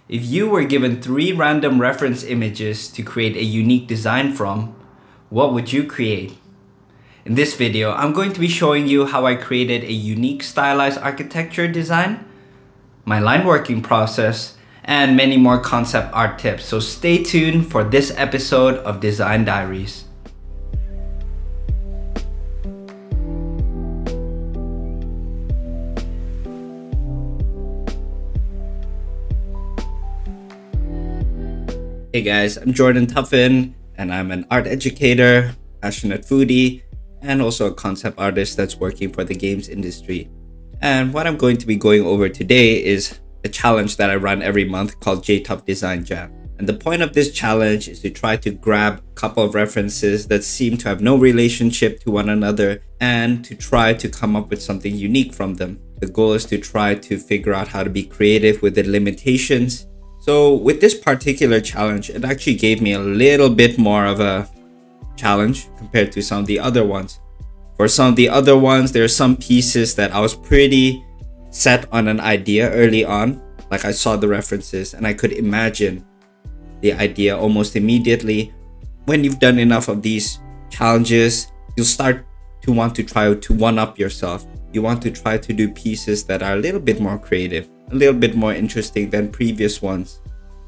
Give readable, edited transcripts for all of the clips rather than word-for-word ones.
If you were given 3 random reference images to create a unique design from, what would you create? In this video, I'm going to be showing you how I created a unique stylized architecture design, my line working process, and many more concept art tips. So stay tuned for this episode of Design Diaries. Hey guys, I'm Jordan Tuffin, and I'm an art educator, passionate foodie, and also a concept artist that's working for the games industry. And what I'm going to be going over today is a challenge that I run every month called Jtuffdesigns Jam. And the point of this challenge is to try to grab a couple of references that seem to have no relationship to one another and to try to come up with something unique from them. The goal is to try to figure out how to be creative with the limitations. So with this particular challenge, it actually gave me a little bit more of a challenge compared to some of the other ones. For some of the other ones, there are some pieces that I was pretty set on an idea early on. Like I saw the references and I could imagine the idea almost immediately. When you've done enough of these challenges, you'll start to want to try to one-up yourself. You want to try to do pieces that are a little bit more creative, a little bit more interesting than previous ones.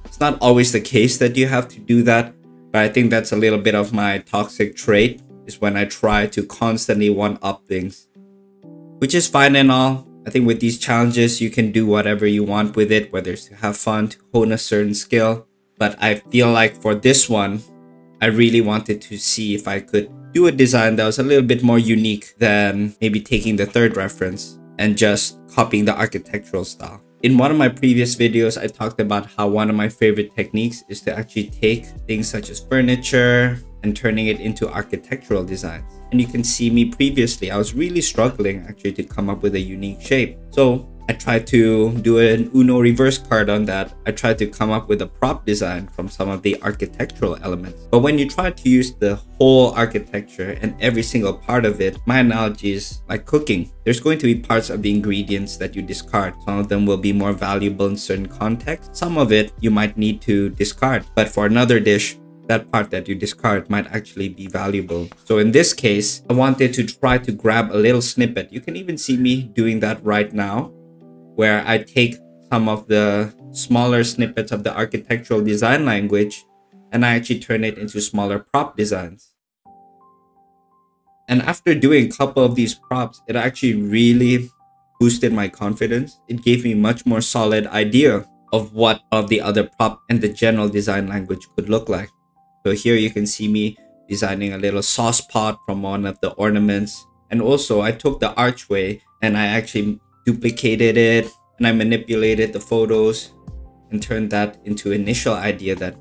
It's not always the case that you have to do that, but I think that's a little bit of my toxic trait, is when I try to constantly one-up things, which is fine and all. I think with these challenges, you can do whatever you want with it, whether it's to have fun, to hone a certain skill. But I feel like for this one, I really wanted to see if I could do a design that was a little bit more unique than maybe taking the third reference and just copying the architectural style. In one of my previous videos, I talked about how one of my favorite techniques is to actually take things such as furniture and turning it into architectural designs. And you can see me previously, I was really struggling actually to come up with a unique shape. So I tried to do an Uno reverse card on that. I tried to come up with a prop design from some of the architectural elements. But when you try to use the whole architecture and every single part of it, my analogy is like cooking. There's going to be parts of the ingredients that you discard. Some of them will be more valuable in certain contexts. Some of it you might need to discard. But for another dish, that part that you discard might actually be valuable. So in this case, I wanted to try to grab a little snippet. You can even see me doing that right now, where I take some of the smaller snippets of the architectural design language and I actually turn it into smaller prop designs. And after doing a couple of these props, it actually really boosted my confidence. It gave me much more solid idea of what of the other prop and the general design language could look like. So here you can see me designing a little sauce pot from one of the ornaments. And also I took the archway and I actually duplicated it and I manipulated the photos and turned that into initial idea that,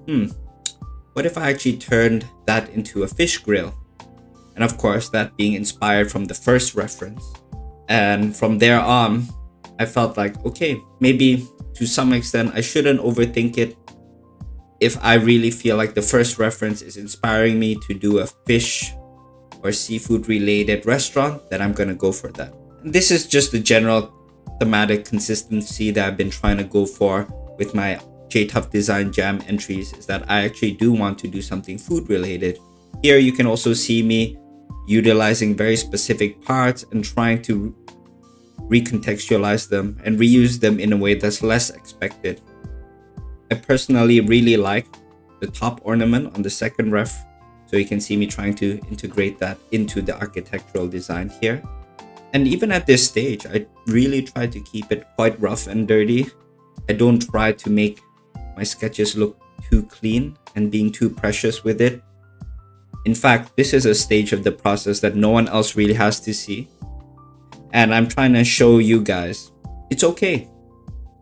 what if I actually turned that into a fish grill? And of course, that being inspired from the first reference. And from there on, I felt like, okay, maybe to some extent, I shouldn't overthink it. If I really feel like the first reference is inspiring me to do a fish or seafood related restaurant, then I'm going to go for that. And this is just the general thematic consistency that I've been trying to go for with my Jtuffdesigns Jam entries, is that I actually do want to do something food related. Here you can also see me utilizing very specific parts and trying to recontextualize them and reuse them in a way that's less expected. I personally really like the top ornament on the second ref, so you can see me trying to integrate that into the architectural design here. And even at this stage, I really try to keep it quite rough and dirty. I don't try to make my sketches look too clean and being too precious with it. In fact, this is a stage of the process that no one else really has to see. And I'm trying to show you guys it's okay.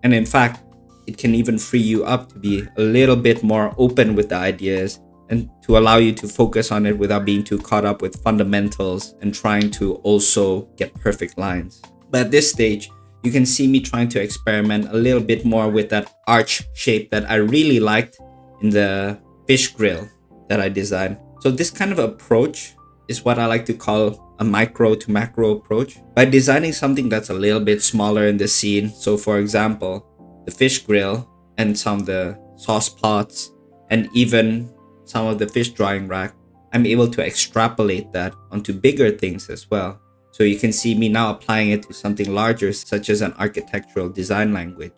And in fact, it can even free you up to be a little bit more open with the ideas and to allow you to focus on it without being too caught up with fundamentals and trying to also get perfect lines. But at this stage, you can see me trying to experiment a little bit more with that arch shape that I really liked in the fish grill that I designed. So this kind of approach is what I like to call a micro to macro approach. By designing something that's a little bit smaller in the scene, so for example, the fish grill, and some of the sauce pots, and even some of the fish drying rack, I'm able to extrapolate that onto bigger things as well. So you can see me now applying it to something larger, such as an architectural design language.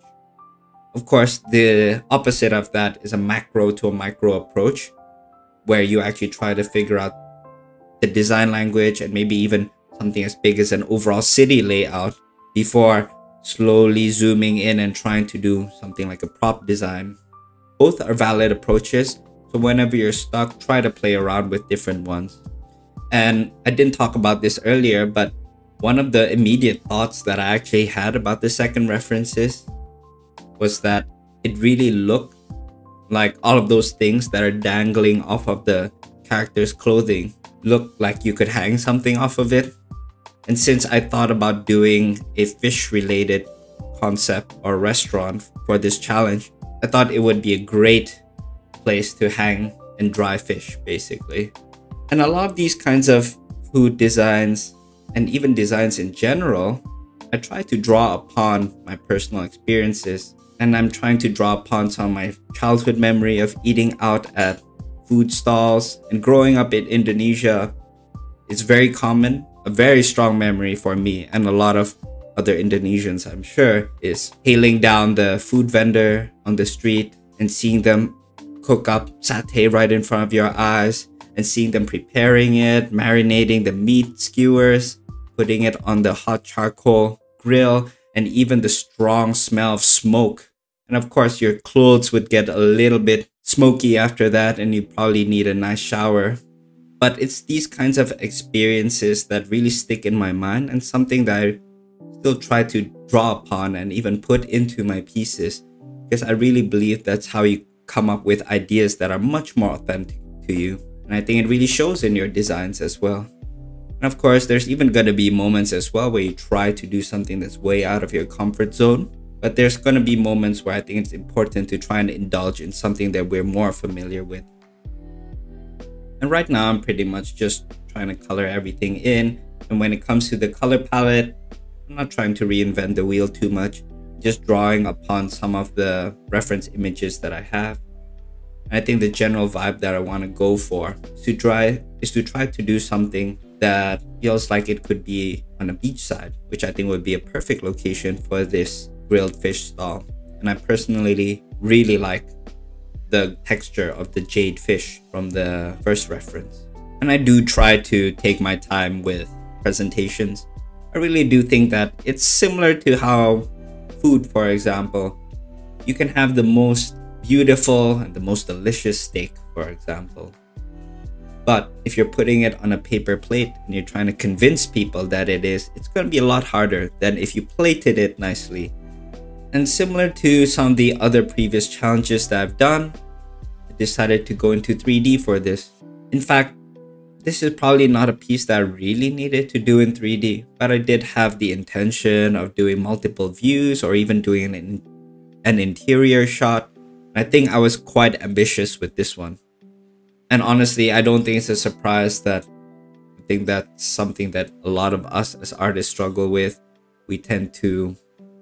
Of course, the opposite of that is a macro to a micro approach, where you actually try to figure out the design language and maybe even something as big as an overall city layout before slowly zooming in and trying to do something like a prop design. Both are valid approaches, so whenever you're stuck, try to play around with different ones. And I didn't talk about this earlier, but one of the immediate thoughts that I actually had about the second references was that it really looked like all of those things that are dangling off of the character's clothing look like you could hang something off of it. And since I thought about doing a fish related concept or restaurant for this challenge, I thought it would be a great place to hang and dry fish, basically. And a lot of these kinds of food designs and even designs in general, I try to draw upon my personal experiences, and I'm trying to draw upon some of my childhood memory of eating out at food stalls. And growing up in Indonesia, it's very common. A very strong memory for me and a lot of other Indonesians, I'm sure, is hailing down the food vendor on the street and seeing them cook up satay right in front of your eyes, and seeing them preparing it, marinating the meat skewers, putting it on the hot charcoal grill, and even the strong smell of smoke. And of course, your clothes would get a little bit smoky after that, and you probably need a nice shower. But it's these kinds of experiences that really stick in my mind, and something that I still try to draw upon and even put into my pieces, because I really believe that's how you come up with ideas that are much more authentic to you. And I think it really shows in your designs as well. And of course, there's even going to be moments as well where you try to do something that's way out of your comfort zone. But there's going to be moments where I think it's important to try and indulge in something that we're more familiar with. And right now, I'm pretty much just trying to color everything in. And when it comes to the color palette, I'm not trying to reinvent the wheel too much. Just drawing upon some of the reference images that I have. And I think the general vibe that I want to go for is to try to do something that feels like it could be on a beachside, which I think would be a perfect location for this grilled fish stall. And I personally really like the texture of the jade fish from the first reference. And I do try to take my time with presentations. I really do think that it's similar to how food, for example, you can have the most beautiful and the most delicious steak, for example. But if you're putting it on a paper plate and you're trying to convince people that it's going to be a lot harder than if you plated it nicely. And similar to some of the other previous challenges that I've done, I decided to go into 3D for this. In fact, this is probably not a piece that I really needed to do in 3D, but I did have the intention of doing multiple views or even doing an interior shot. I think I was quite ambitious with this one. And honestly, I don't think it's a surprise that I think that's something that a lot of us as artists struggle with. We tend to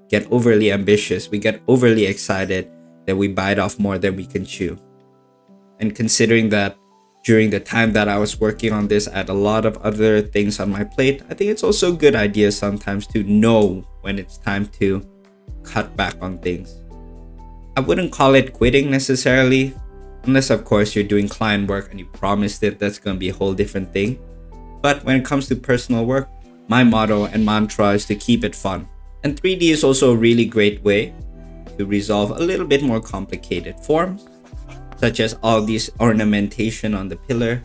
get overly ambitious. We get overly excited that we bite off more than we can chew. And considering that during the time that I was working on this, I had a lot of other things on my plate, I think it's also a good idea sometimes to know when it's time to cut back on things. I wouldn't call it quitting necessarily, unless of course you're doing client work and you promised it, that's going to be a whole different thing. But when it comes to personal work, my motto and mantra is to keep it fun. And 3D is also a really great way to resolve a little bit more complicated forms, such as all these ornamentation on the pillar.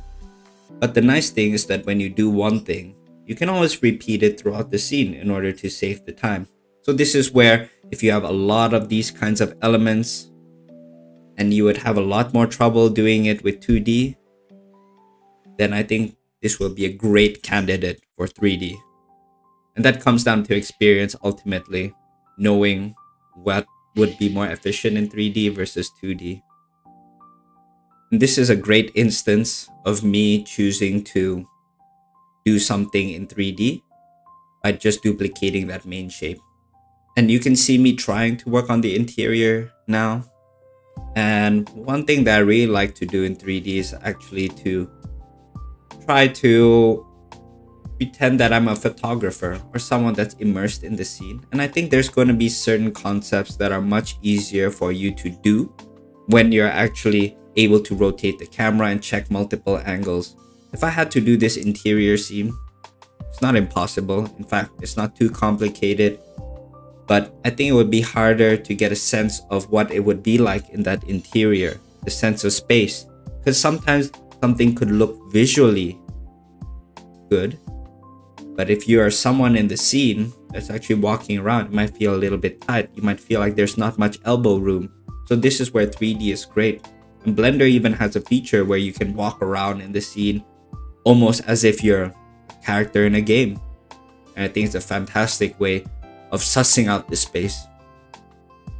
But the nice thing is that when you do one thing, you can always repeat it throughout the scene in order to save the time. So this is where if you have a lot of these kinds of elements and you would have a lot more trouble doing it with 2D, then I think this will be a great candidate for 3D. And that comes down to experience ultimately, knowing what would be more efficient in 3D versus 2D. And this is a great instance of me choosing to do something in 3D by just duplicating that main shape. And you can see me trying to work on the interior now. And one thing that I really like to do in 3D is actually to try to pretend that I'm a photographer or someone that's immersed in the scene. And I think there's going to be certain concepts that are much easier for you to do when you're actually able to rotate the camera and check multiple angles. If I had to do this interior scene, it's not impossible. In fact, it's not too complicated, but I think it would be harder to get a sense of what it would be like in that interior, the sense of space, because sometimes something could look visually good, but if you are someone in the scene that's actually walking around, it might feel a little bit tight. You might feel like there's not much elbow room. So this is where 3D is great. And Blender even has a feature where you can walk around in the scene almost as if you're a character in a game. And I think it's a fantastic way of sussing out the space.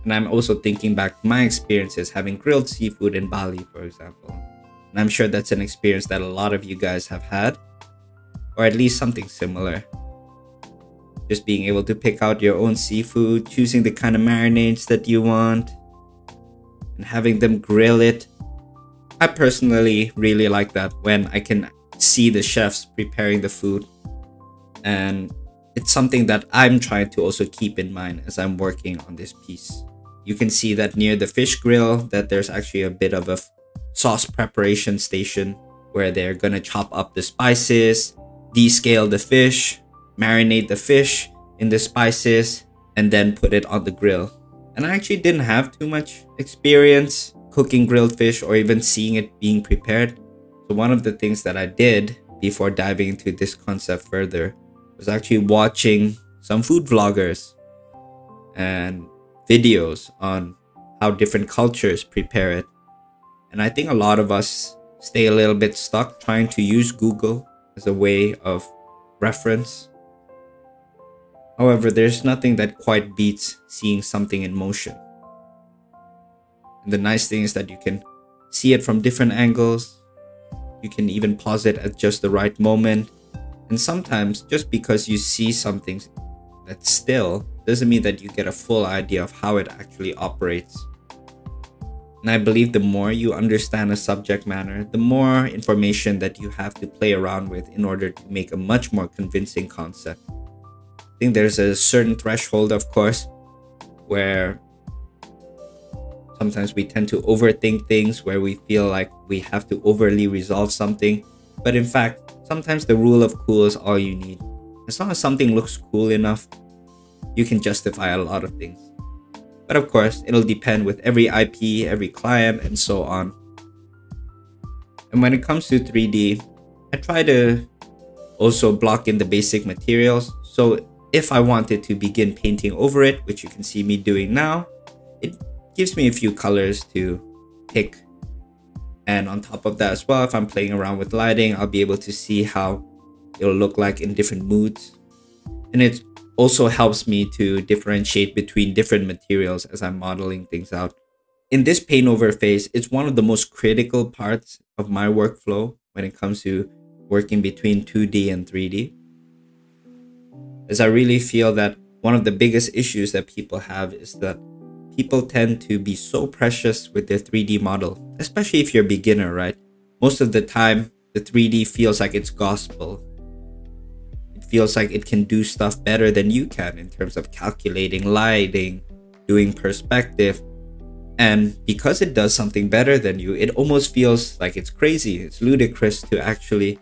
And I'm also thinking back to my experiences having grilled seafood in Bali, for example. And I'm sure that's an experience that a lot of you guys have had, or at least something similar. Just being able to pick out your own seafood, choosing the kind of marinades that you want, and having them grill it. I personally really like that when I can see the chefs preparing the food. And it's something that I'm trying to also keep in mind as I'm working on this piece. You can see that near the fish grill that there's actually a bit of a sauce preparation station where they're gonna chop up the spices, descale the fish, marinate the fish in the spices, and then put it on the grill. And I actually didn't have too much experience cooking grilled fish or even seeing it being prepared. So one of the things that I did before diving into this concept further was actually watching some food vloggers and videos on how different cultures prepare it. And I think a lot of us stay a little bit stuck trying to use Google as a way of reference. However, there's nothing that quite beats seeing something in motion. And the nice thing is that you can see it from different angles. You can even pause it at just the right moment. And sometimes just because you see something that's still doesn't mean that you get a full idea of how it actually operates. And I believe the more you understand a subject matter, the more information that you have to play around with in order to make a much more convincing concept. I think there's a certain threshold, of course, where sometimes we tend to overthink things, where we feel like we have to overly resolve something. But in fact, sometimes the rule of cool is all you need. As long as something looks cool enough, you can justify a lot of things. But of course, it'll depend with every IP, every client, and so on. And when it comes to 3D, I try to also block in the basic materials. So if I wanted to begin painting over it, which you can see me doing now, it gives me a few colors to pick. And on top of that as well, if I'm playing around with lighting, I'll be able to see how it'll look like in different moods. And it also helps me to differentiate between different materials as I'm modeling things out. In this Paintover phase, it's one of the most critical parts of my workflow when it comes to working between 2D and 3D. As I really feel that one of the biggest issues that people have is that people tend to be so precious with their 3D model, especially if you're a beginner, right? Most of the time, the 3D feels like it's gospel. It feels like it can do stuff better than you can in terms of calculating lighting, doing perspective. And because it does something better than you, it almost feels like it's crazy. It's ludicrous to actually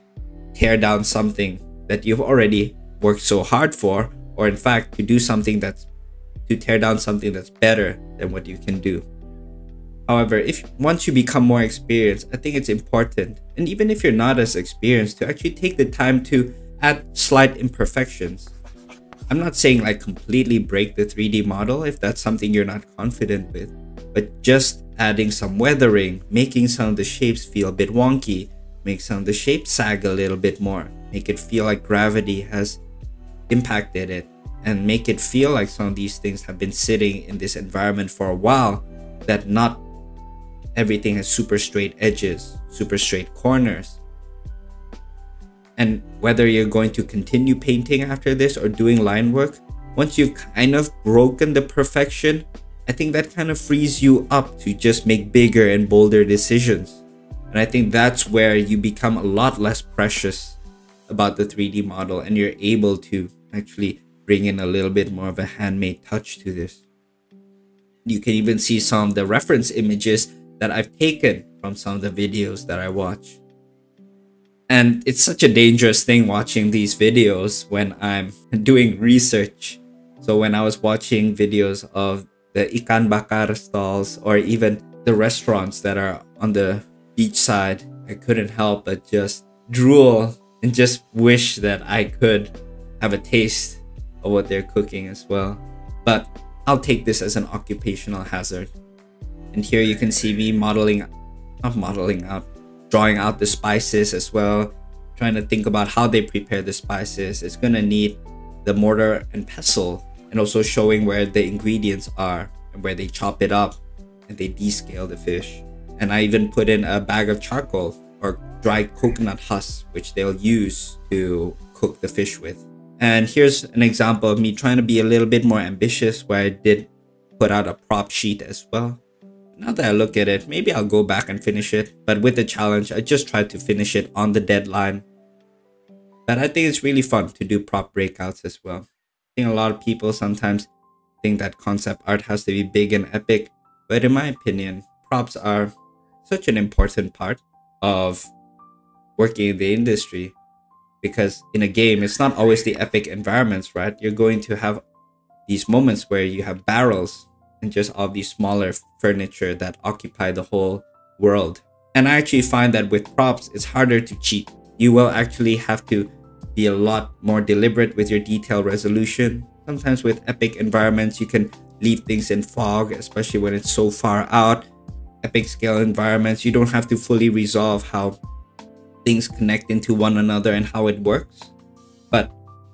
tear down something that you've already worked so hard for, or in fact, to tear down something that's better than what you can do. However, once you become more experienced, I think it's important, and even if you're not as experienced, to actually take the time to add slight imperfections. I'm not saying like completely break the 3D model if that's something you're not confident with, but just adding some weathering, making some of the shapes feel a bit wonky, make some of the shapes sag a little bit more, make it feel like gravity has impacted it, and make it feel like some of these things have been sitting in this environment for a while, that not everything has super straight edges, super straight corners. And whether you're going to continue painting after this or doing line work, once you've kind of broken the perfection, I think that kind of frees you up to just make bigger and bolder decisions. And I think that's where you become a lot less precious about the 3D model, and you're able to actually bring in a little bit more of a handmade touch to this. You can even see some of the reference images that I've taken from some of the videos that I watch. And it's such a dangerous thing watching these videos when I'm doing research. So when I was watching videos of the ikan bakar stalls, or even the restaurants that are on the beachside, I couldn't help but just drool and just wish that I could have a taste of what they're cooking as well. But I'll take this as an occupational hazard. And here you can see me drawing out the spices as well, trying to think about how they prepare the spices. It's gonna need the mortar and pestle, and also showing where the ingredients are and where they chop it up and they descale the fish. And I even put in a bag of charcoal or dried coconut husks, which they'll use to cook the fish with. And here's an example of me trying to be a little bit more ambitious, where I did put out a prop sheet as well. Now that I look at it, maybe I'll go back and finish it. But with the challenge, I just tried to finish it on the deadline. But I think it's really fun to do prop breakouts as well. I think a lot of people sometimes think that concept art has to be big and epic. But in my opinion, props are such an important part of working in the industry. Because in a game, it's not always the epic environments, right? You're going to have these moments where you have barrels and just all these smaller furniture that occupy the whole world. And I actually find that with props, it's harder to cheat. You will actually have to be a lot more deliberate with your detail resolution. Sometimes with epic environments, you can leave things in fog, especially when it's so far out. Epic scale environments, you don't have to fully resolve how things connect into one another and how it works. But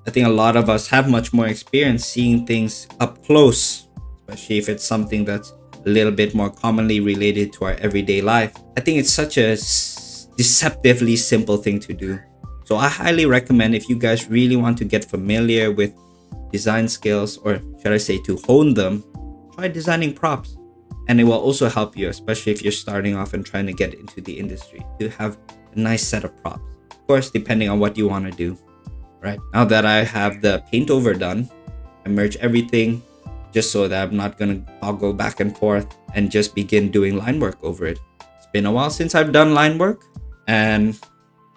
I think a lot of us have much more experience seeing things up close, especially if it's something that's a little bit more commonly related to our everyday life. I think it's such a deceptively simple thing to do. So I highly recommend, if you guys really want to get familiar with design skills, or should I say to hone them, try designing props. And it will also help you, especially if you're starting off and trying to get into the industry, to have a nice set of props. Of course, depending on what you want to do. Right, now that I have the Paintover done, I merge everything just so that I'm not going to toggle back and forth and just begin doing line work over it. It's been a while since I've done line work, and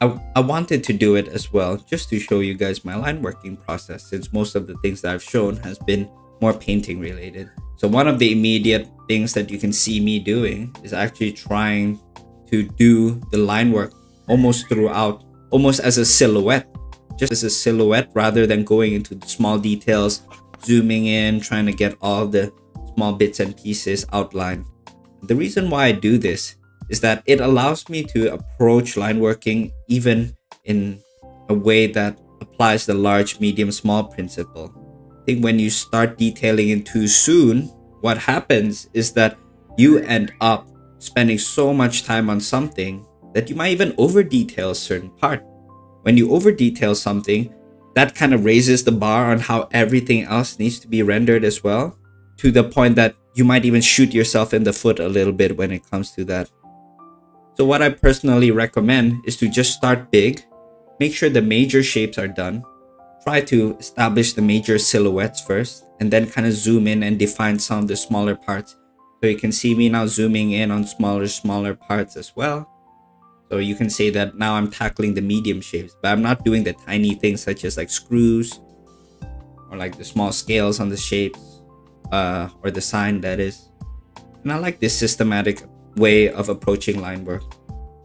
I wanted to do it as well, just to show you guys my line working process, since most of the things that I've shown has been more painting related. So one of the immediate things that you can see me doing is actually trying to do the line work almost throughout, almost as a silhouette, just as a silhouette, rather than going into the small details, zooming in, trying to get all the small bits and pieces outlined. The reason why I do this is that it allows me to approach line working even in a way that applies the large, medium, small principle. I think when you start detailing in too soon, what happens is that you end up spending so much time on something that you might even over detail a certain part. When you over detail something, that kind of raises the bar on how everything else needs to be rendered as well, to the point that you might even shoot yourself in the foot a little bit when it comes to that. So what I personally recommend is to just start big, make sure the major shapes are done, try to establish the major silhouettes first, and then kind of zoom in and define some of the smaller parts. So you can see me now zooming in on smaller parts as well. So you can say that now I'm tackling the medium shapes, but I'm not doing the tiny things such as like screws or like the small scales on the shapes, or the sign, that is. And I like this systematic way of approaching line work.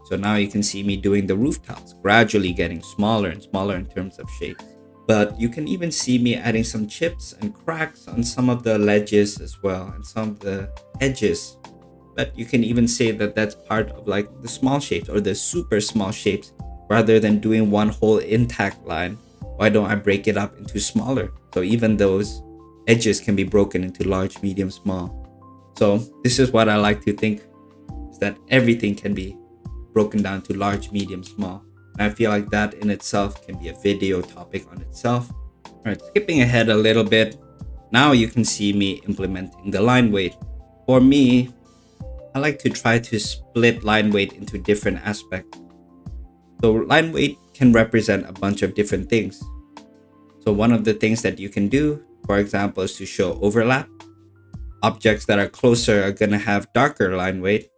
So now you can see me doing the roof tiles, gradually getting smaller and smaller in terms of shapes. But you can even see me adding some chips and cracks on some of the ledges as well, and some of the edges. But you can even say that that's part of like the small shapes or the super small shapes. Rather than doing one whole intact line, why don't I break it up into smaller? So even those edges can be broken into large, medium, small. So this is what I like to think, is that everything can be broken down to large, medium, small. And I feel like that in itself can be a video topic on itself. All right, skipping ahead a little bit. Now you can see me implementing the line weight. For me, I like to try to split line weight into different aspects. So line weight can represent a bunch of different things. So one of the things that you can do, for example, is to show overlap. Objects that are closer are going to have darker line weight.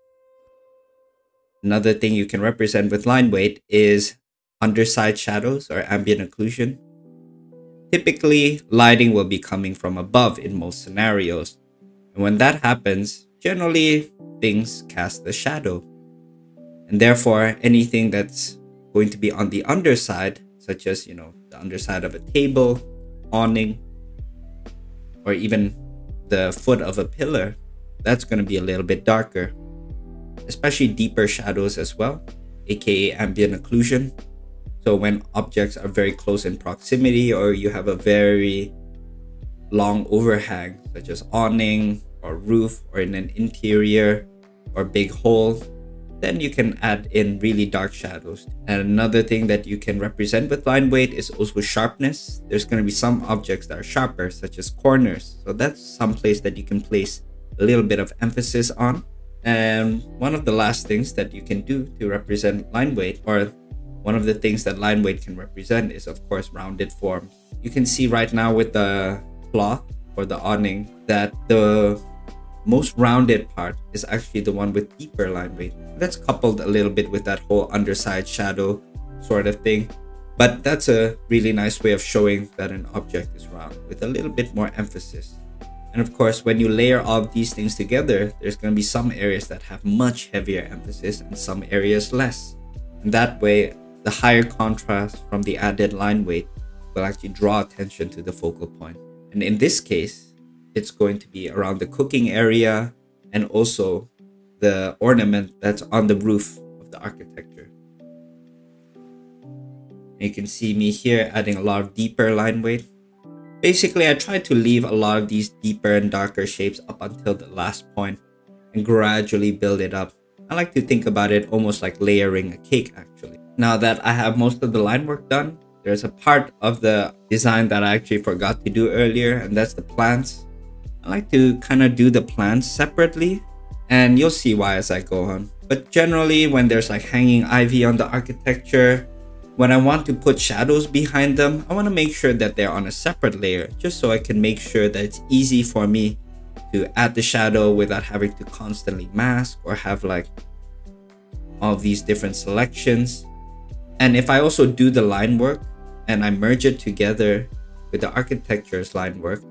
Another thing you can represent with line weight is underside shadows or ambient occlusion. Typically, lighting will be coming from above in most scenarios. And when that happens, generally things cast a shadow. And therefore, anything that's going to be on the underside, such as, the underside of a table, awning, or even the foot of a pillar, that's going to be a little bit darker. Especially deeper shadows as well, aka ambient occlusion. So when objects are very close in proximity, or you have a very long overhang, such as awning or roof, or in an interior or big hole, then you can add in really dark shadows. And another thing that you can represent with line weight is also sharpness. There's going to be some objects that are sharper, such as corners. So that's some place that you can place a little bit of emphasis on. And one of the last things that you can do to represent line weight, or one of the things that line weight can represent, is of course rounded form. You can see right now with the cloth or the awning that the most rounded part is actually the one with deeper line weight. That's coupled a little bit with that whole underside shadow sort of thing. But that's a really nice way of showing that an object is round with a little bit more emphasis. And of course, when you layer all of these things together, there's going to be some areas that have much heavier emphasis and some areas less. And that way, the higher contrast from the added line weight will actually draw attention to the focal point. And in this case, it's going to be around the cooking area and also the ornament that's on the roof of the architecture. You can see me here adding a lot of deeper line weight. Basically, I try to leave a lot of these deeper and darker shapes up until the last point and gradually build it up. I like to think about it almost like layering a cake actually. Now that I have most of the line work done, there's a part of the design that I actually forgot to do earlier, and that's the plants. I like to kind of do the plants separately, and you'll see why as I go on. But generally, when there's like hanging ivy on the architecture, when I want to put shadows behind them, I want to make sure that they're on a separate layer, just so I can make sure that it's easy for me to add the shadow without having to constantly mask or have like all these different selections. And if I also do the line work and I merge it together with the architecture's line work,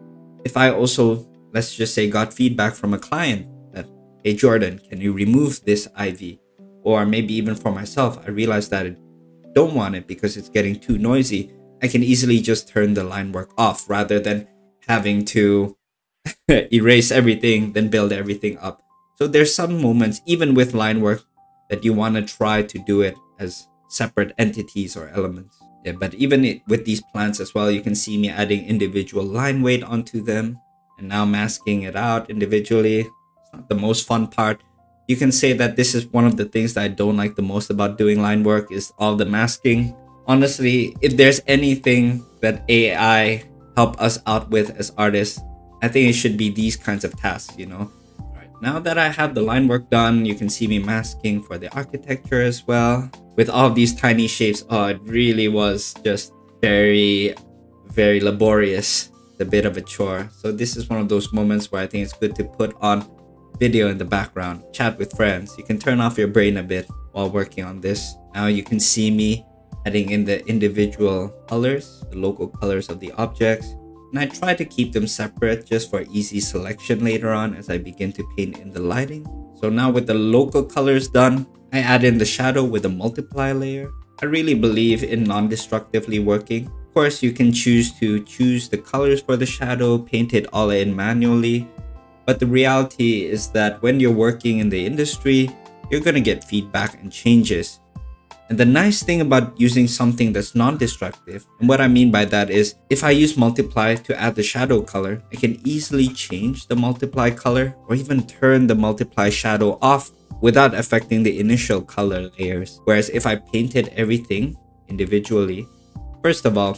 if I also, let's just say, got feedback from a client that, hey Jordan, can you remove this ivy? Or maybe even for myself, I realized that I don't want it because it's getting too noisy. I can easily just turn the line work off rather than having to erase everything, then build everything up. So there's some moments, even with line work, that you want to try to do it as separate entities or elements. Yeah, but even with these plants as well, you can see me adding individual line weight onto them and now masking it out individually. It's not the most fun part. You can say that this is one of the things that I don't like the most about doing line work is all the masking. Honestly, if there's anything that AI help us out with as artists, I think it should be these kinds of tasks, Alright, now that I have the line work done, you can see me masking for the architecture as well. With all of these tiny shapes, it really was just very, very laborious. It's a bit of a chore. So this is one of those moments where I think it's good to put on video in the background, chat with friends. You can turn off your brain a bit while working on this. Now you can see me adding in the individual colors, the local colors of the objects. And I try to keep them separate just for easy selection later on as I begin to paint in the lighting. So now with the local colors done, I add in the shadow with a multiply layer. I really believe in non-destructively working. Of course, you can choose to choose the colors for the shadow, paint it all in manually. But the reality is that when you're working in the industry, you're going to get feedback and changes. And the nice thing about using something that's non-destructive, and what I mean by that is, if I use multiply to add the shadow color, I can easily change the multiply color or even turn the multiply shadow off without affecting the initial color layers. Whereas if I painted everything individually, first of all,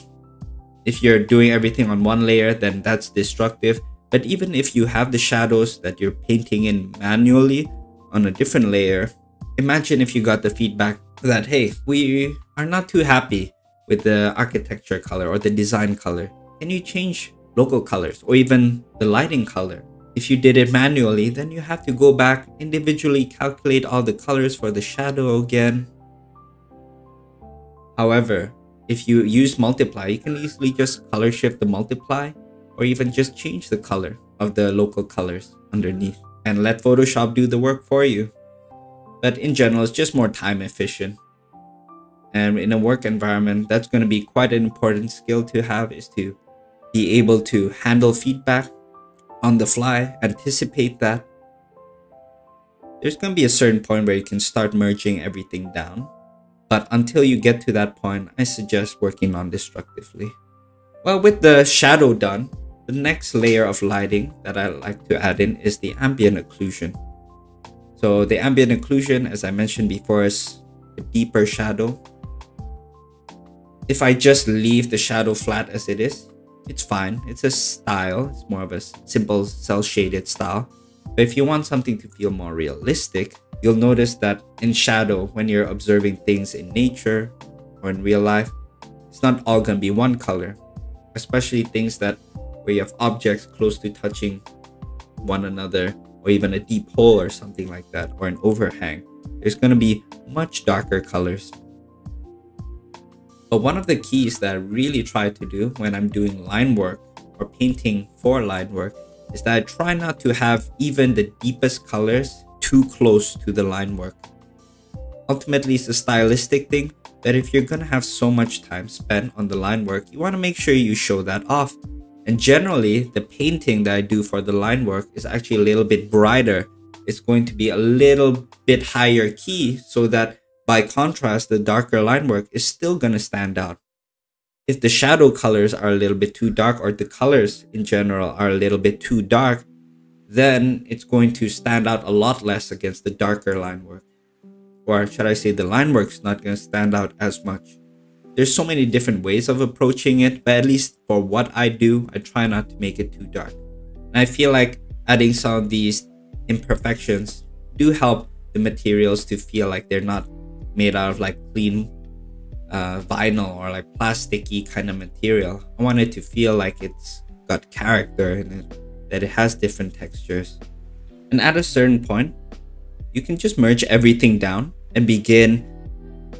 If you're doing everything on one layer, then that's destructive. But even if you have the shadows that you're painting in manually on a different layer, imagine if you got the feedback that, hey, we are not too happy with the architecture color or the design color. Can you change local colors or even the lighting color? If you did it manually, then you have to go back, individually calculate all the colors for the shadow again. However, if you use multiply, you can easily just color shift the multiply or even just change the color of the local colors underneath and let Photoshop do the work for you. But in general, it's just more time efficient. And in a work environment, that's going to be quite an important skill to have, is to be able to handle feedback on the fly, anticipate that. There's going to be a certain point where you can start merging everything down. But until you get to that point, I suggest working non-destructively. Well, with the shadow done, the next layer of lighting that I like to add in is the ambient occlusion. So the ambient occlusion, as I mentioned before, is a deeper shadow. If I just leave the shadow flat as it is, it's fine. It's a style. It's more of a simple cel-shaded style. But if you want something to feel more realistic, you'll notice that in shadow, when you're observing things in nature or in real life, it's not all going to be one color. Especially things that where you have objects close to touching one another, or even a deep hole or something like that, or an overhang. There's going to be much darker colors. But one of the keys that I really try to do when I'm doing line work or painting for line work is that I try not to have even the deepest colors too close to the line work. Ultimately, it's a stylistic thing that if you're going to have so much time spent on the line work, you want to make sure you show that off. And generally, the painting that I do for the line work is actually a little bit brighter. It's going to be a little bit higher key so that by contrast, the darker line work is still going to stand out. If the shadow colors are a little bit too dark, or the colors in general are a little bit too dark, then it's going to stand out a lot less against the darker line work. Or should I say the line work's not going to stand out as much. There's so many different ways of approaching it, but at least for what I do, I try not to make it too dark. And I feel like adding some of these imperfections do help the materials to feel like they're not made out of like clean vinyl or like plasticky kind of material. I want it to feel like it's got character in it, that it has different textures. And at a certain point, you can just merge everything down and begin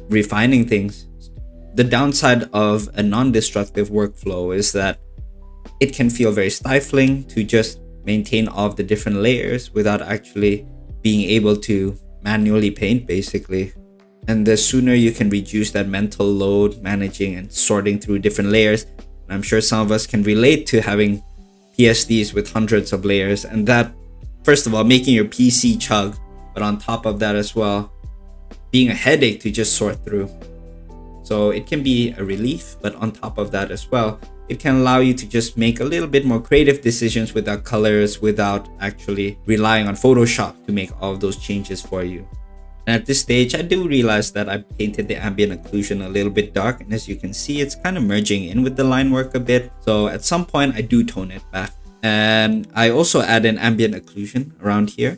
refining things. The downside of a non-destructive workflow is that it can feel very stifling to just maintain all of the different layers without actually being able to manually paint, basically. And the sooner you can reduce that mental load managing and sorting through different layers, and I'm sure some of us can relate to having PSDs with hundreds of layers, and that, first of all, making your PC chug, but on top of that as well, being a headache to just sort through. So it can be a relief, but on top of that as well, it can allow you to just make a little bit more creative decisions without colors, without actually relying on Photoshop to make all of those changes for you. And at this stage, I do realize that I painted the ambient occlusion a little bit dark, and as you can see, it's kind of merging in with the line work a bit. So at some point, I do tone it back. And I also add an ambient occlusion around here.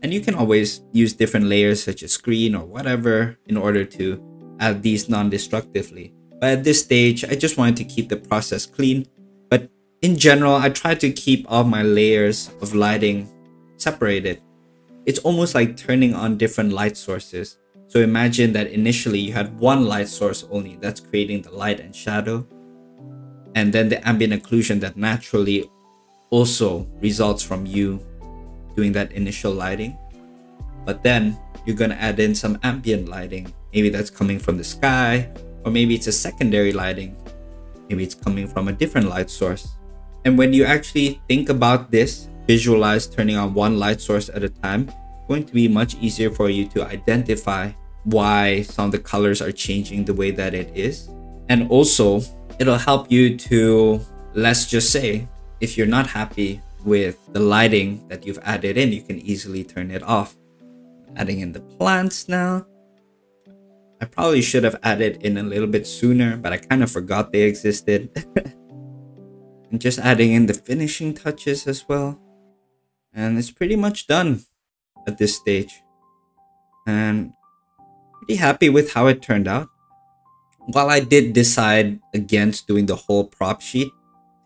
And you can always use different layers such as screen or whatever in order to add these non-destructively. But at this stage, I just wanted to keep the process clean. But in general, I try to keep all my layers of lighting separated. It's almost like turning on different light sources. So imagine that initially you had one light source only that's creating the light and shadow. And then the ambient occlusion that naturally also results from you doing that initial lighting. But then you're going to add in some ambient lighting. Maybe that's coming from the sky, or maybe it's a secondary lighting. Maybe it's coming from a different light source. And when you actually think about this, visualize turning on one light source at a time, it's going to be much easier for you to identify why some of the colors are changing the way that it is. And also, it'll help you to, let's just say, if you're not happy with the lighting that you've added in, you can easily turn it off. Adding in the plants now. I probably should have added in a little bit sooner, but I kind of forgot they existed. And just adding in the finishing touches as well. And it's pretty much done at this stage. And pretty happy with how it turned out. While I did decide against doing the whole prop sheet,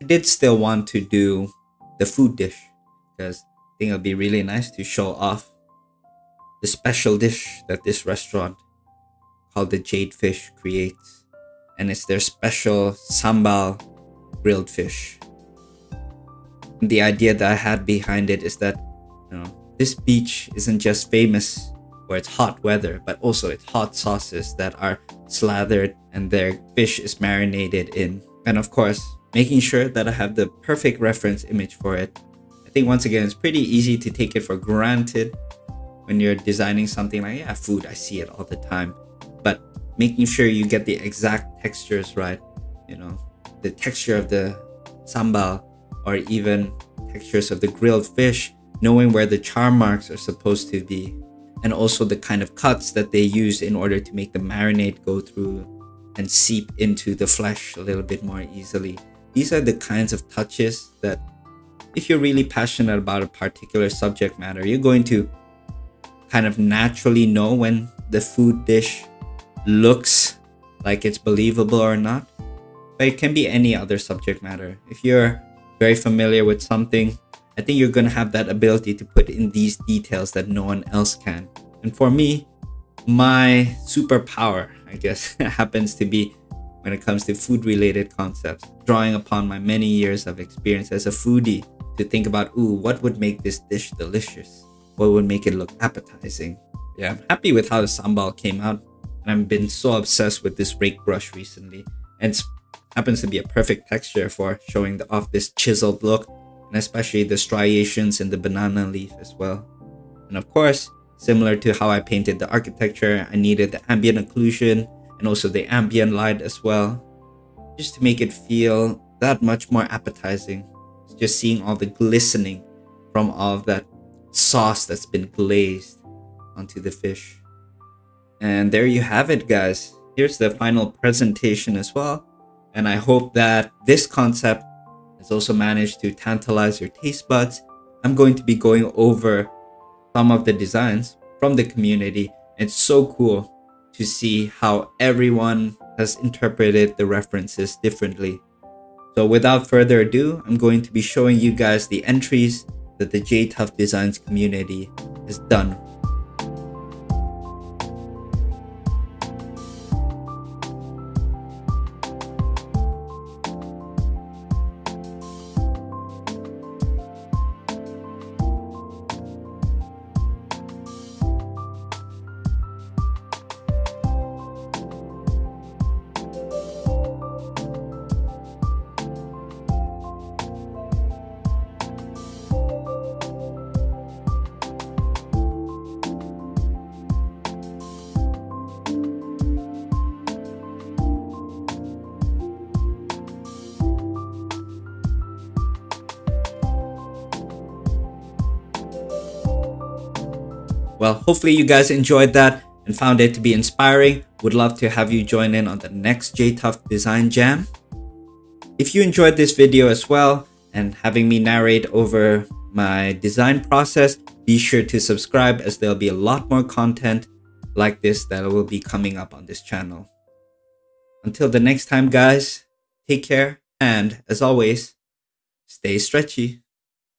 I did still want to do the food dish, because I think it'll be really nice to show off the special dish that this restaurant called the Jade Fish creates. And it's their special sambal grilled fish. And the idea that I had behind it is that, this beach isn't just famous for its hot weather, but also its hot sauces that are slathered and their fish is marinated in. And of course, making sure that I have the perfect reference image for it. I think once again, it's pretty easy to take it for granted when you're designing something like, yeah, food, I see it all the time. But making sure you get the exact textures right, the texture of the sambal, or even textures of the grilled fish, knowing where the char marks are supposed to be, and also the kind of cuts that they use in order to make the marinade go through and seep into the flesh a little bit more easily. These are the kinds of touches that, if you're really passionate about a particular subject matter, you're going to kind of naturally know when the food dish looks like it's believable or not. But it can be any other subject matter. If you're very familiar with something, I think you're going to have that ability to put in these details that no one else can. And for me, my superpower, I guess, happens to be when it comes to food related concepts, drawing upon my many years of experience as a foodie to think about, what would make this dish delicious? What would make it look appetizing? Yeah, I'm happy with how the sambal came out. And I've been so obsessed with this rake brush recently. And it happens to be a perfect texture for showing off this chiseled look, and especially the striations in the banana leaf as well. And of course, similar to how I painted the architecture, I needed the ambient occlusion and also the ambient light as well, just to make it feel that much more appetizing. Just seeing all the glistening from all of that sauce that's been glazed onto the fish. And there you have it, guys. Here's the final presentation as well. And I hope that this concept has also managed to tantalize your taste buds. I'm going to be going over some of the designs from the community. It's so cool to see how everyone has interpreted the references differently. So without further ado, I'm going to be showing you guys the entries that the Jtuffdesigns community has done. Well, hopefully you guys enjoyed that and found it to be inspiring. Would love to have you join in on the next Jtuffdesign Jam. If you enjoyed this video as well and having me narrate over my design process, be sure to subscribe, as there'll be a lot more content like this that will be coming up on this channel. Until the next time, guys, take care, and as always, stay stretchy.